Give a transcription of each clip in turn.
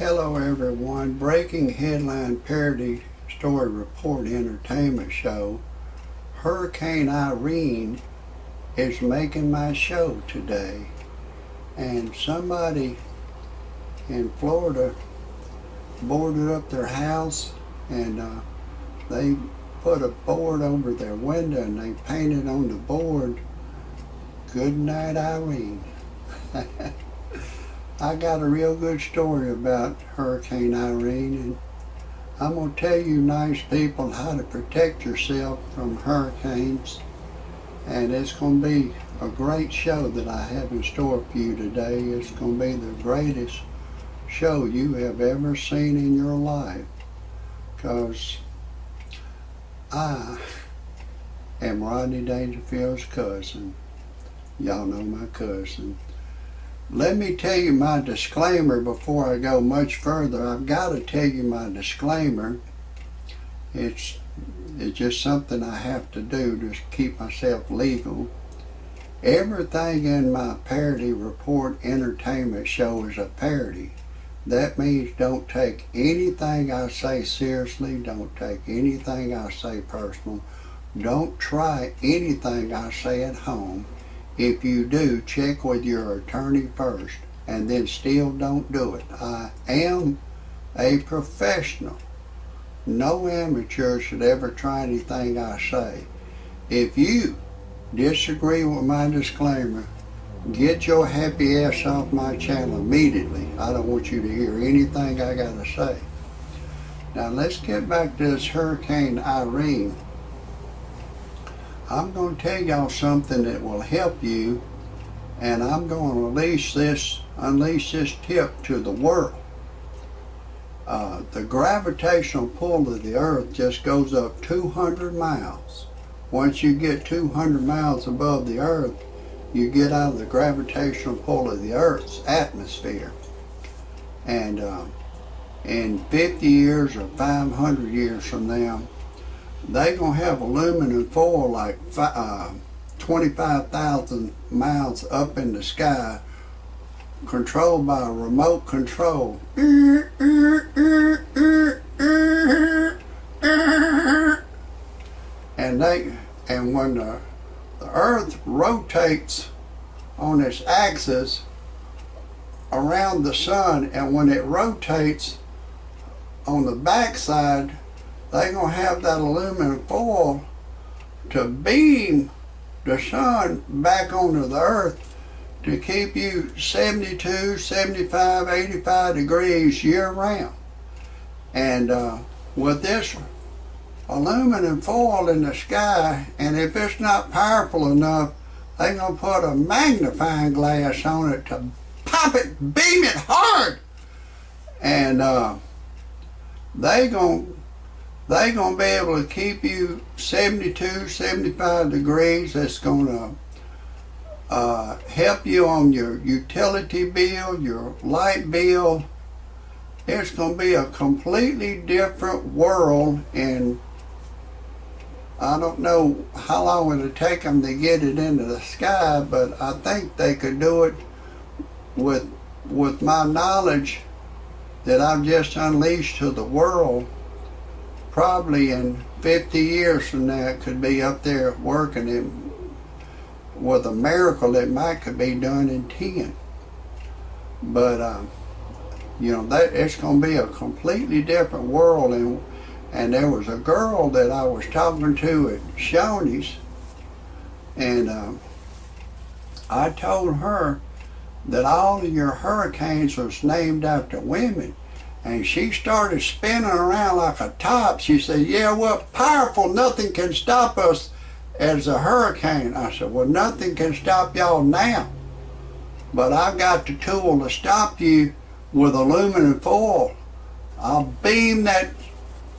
Hello everyone, breaking headline parody story report entertainment show. Hurricane Irene is making my show today, and somebody in Florida boarded up their house and they put a board over their window and they painted on the board, "Good night, Irene." I got a real good story about Hurricane Irene, and I'm going to tell you nice people how to protect yourself from hurricanes, and it's going to be a great show that I have in store for you today. It's going to be the greatest show you have ever seen in your life, because I am Rodney Dangerfield's cousin. Y'all know my cousin. Let me tell you my disclaimer before I go much further. I've got to tell you my disclaimer. It's just something I have to do to keep myself legal. Everything in my parody report entertainment show is a parody. That means don't take anything I say seriously. Don't take anything I say personal. Don't try anything I say at home. If you do, check with your attorney first, and then still don't do it. I am a professional. No amateur should ever try anything I say. If you disagree with my disclaimer, get your happy ass off my channel immediately. I don't want you to hear anything I gotta say. Now let's get back to this Hurricane Irene. I'm going to tell y'all something that will help you, and I'm going to unleash this tip to the world. The gravitational pull of the earth just goes up 200 miles. Once you get 200 miles above the earth, you get out of the gravitational pull of the earth's atmosphere. And in 50 years or 500 years from now, they're going to have aluminum foil like 25,000 miles up in the sky, controlled by a remote control. And when the earth rotates on its axis around the sun, and when it rotates on the backside, they're going to have that aluminum foil to beam the sun back onto the earth to keep you 72, 75, 85 degrees year round. And with this aluminum foil in the sky, and if it's not powerful enough, they're going to put a magnifying glass on it to pop it, beam it hard. And they're going to be able to keep you 72, 75 degrees. It's going to help you on your utility bill, your light bill. It's going to be a completely different world, and I don't know how long it'll take them to get it into the sky, but I think they could do it with my knowledge that I've just unleashed to the world. Probably in 50 years from now, it could be up there working. With a miracle, it could be done in 10. But you know, that it's going to be a completely different world. And there was a girl that I was talking to at Shoney's, and I told her that all of your hurricanes was named after women. And she started spinning around like a top. She said, "Yeah, well, powerful, nothing can stop us as a hurricane." I said, "Well, nothing can stop y'all now. But I've got the tool to stop you with aluminum foil. I'll beam that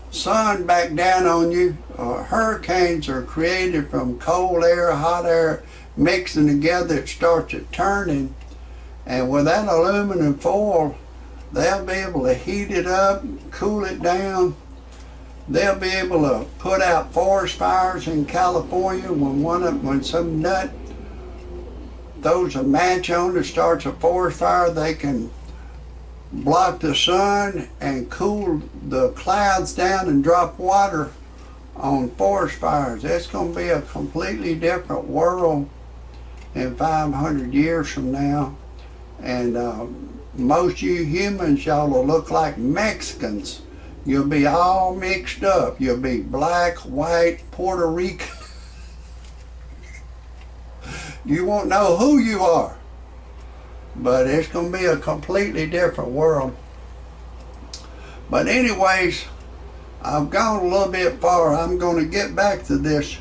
sun back down on you." Hurricanes are created from cold air, hot air, mixing together. It starts it turning. And with that aluminum foil, they'll be able to heat it up, cool it down. They'll be able to put out forest fires in California when some nut throws a match on it, starts a forest fire. They can block the sun and cool the clouds down and drop water on forest fires. It's going to be a completely different world in 500 years from now. And most you humans, y'all will look like Mexicans. You'll be all mixed up. You'll be black, white, Puerto Rican. You won't know who you are. But it's going to be a completely different world. But anyways, I've gone a little bit far. I'm going to get back to this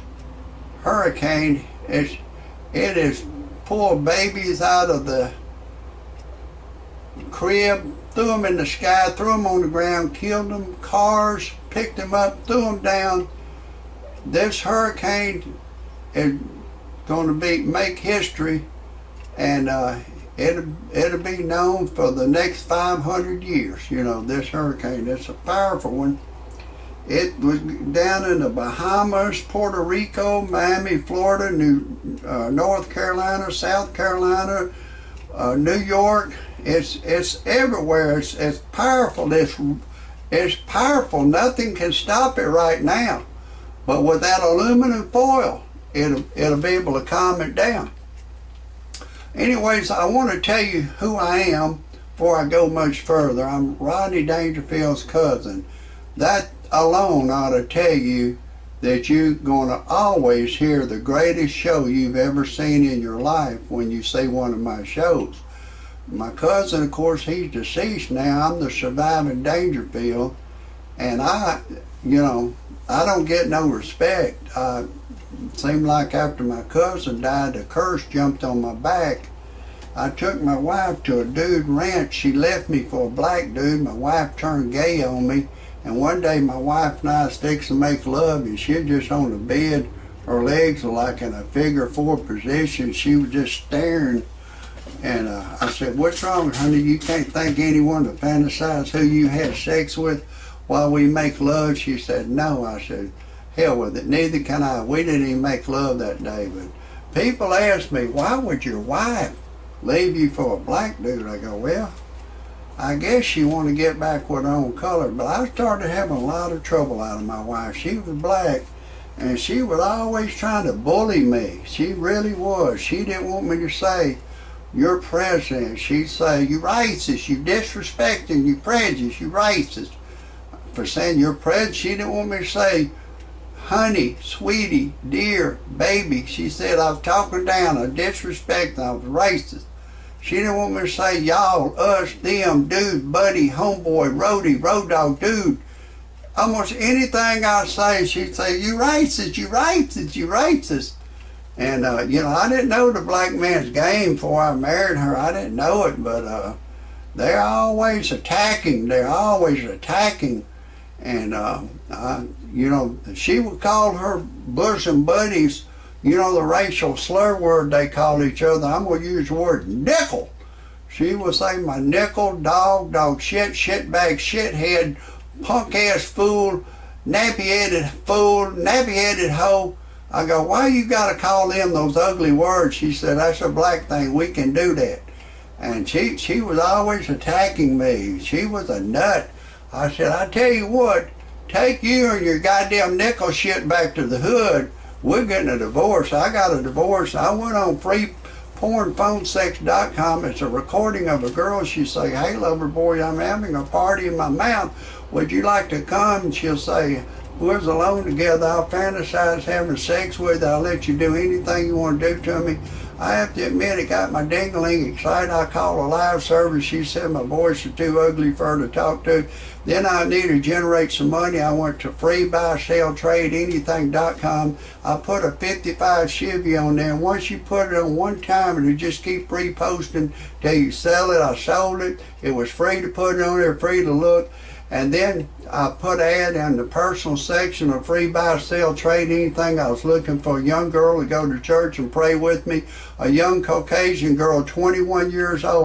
hurricane. It has pulled babies out of the crib, threw them in the sky, threw them on the ground, killed them, cars, picked them up, threw them down. This hurricane is going to make history, and it'll be known for the next 500 years. You know, this hurricane, it's a powerful one. It was down in the Bahamas, Puerto Rico, Miami, Florida, North Carolina, South Carolina, New York. It's everywhere. It's powerful. It's powerful. Nothing can stop it right now. But with that aluminum foil, it'll be able to calm it down. Anyways, I want to tell you who I am before I go much further. I'm Rodney Dangerfield's cousin. That alone ought to tell you that you're going to always hear the greatest show you've ever seen in your life when you see one of my shows. My cousin, of course, he's deceased now. I'm the surviving Dangerfield, and I don't get no respect. It seemed like after my cousin died, the curse jumped on my back. I took my wife to a dude ranch. She left me for a black dude. My wife turned gay on me. And one day my wife and I was fixing to make love, and she was just on the bed. Her legs were like in a figure 4 position. She was just staring. And I said, "What's wrong, honey? You can't think anyone to fantasize who you had sex with while we make love?" She said, "No." I said, "Hell with it. Neither can I." We didn't even make love that day. But people ask me, "Why would your wife leave you for a black dude?" I go, "Well, I guess she wanted to get back with her own color." But I started having a lot of trouble out of my wife. She was black, and she was always trying to bully me. She really was. She didn't want me to say, "You're president." She'd say, "You racist, you disrespecting, you prejudiced, you racist." For saying you're president, she didn't want me to say, "Honey, sweetie, dear, baby." She said I was talking down, I disrespecting, I was racist. She didn't want me to say y'all, us, them, dude, buddy, homeboy, roadie, road dog, dude. Almost anything I say, she'd say, "You racist, you racist, you racist." And, I didn't know the black man's game before I married her. I didn't know it, but they're always attacking. They're always attacking. And, she would call her bosom buddies, the racial slur word they call each other. I'm going to use the word nickel. She would say my nickel, dog shit, shitbag, shithead, punk-ass fool, nappy-headed hoe. I go, "Why you got to call them those ugly words?" She said, "That's a black thing. We can do that." And she was always attacking me. She was a nut. I said, "I tell you what, take you and your goddamn nickel shit back to the hood. We're getting a divorce." I got a divorce. I went on freepornphonesex.com. It's a recording of a girl. She say, "Hey, lover boy, I'm having a party in my mouth. Would you like to come?" And she'll say, "We're alone together. I'll fantasize having sex with you. I'll let you do anything you want to do to me." I have to admit, it got my ding-a-ling excited. I called a live service. She said my voice is too ugly for her to talk to. Then I needed to generate some money. I went to freebuyselltradeanything.com. I put a 55 Chevy on there. And once you put it on one time, it'll just keep reposting till you sell it. I sold it. It was free to put it on there, free to look. And then I put an ad in the personal section of Free Buy, Sell, Trade Anything. I was looking for a young girl to go to church and pray with me. A young Caucasian girl, 21 years old.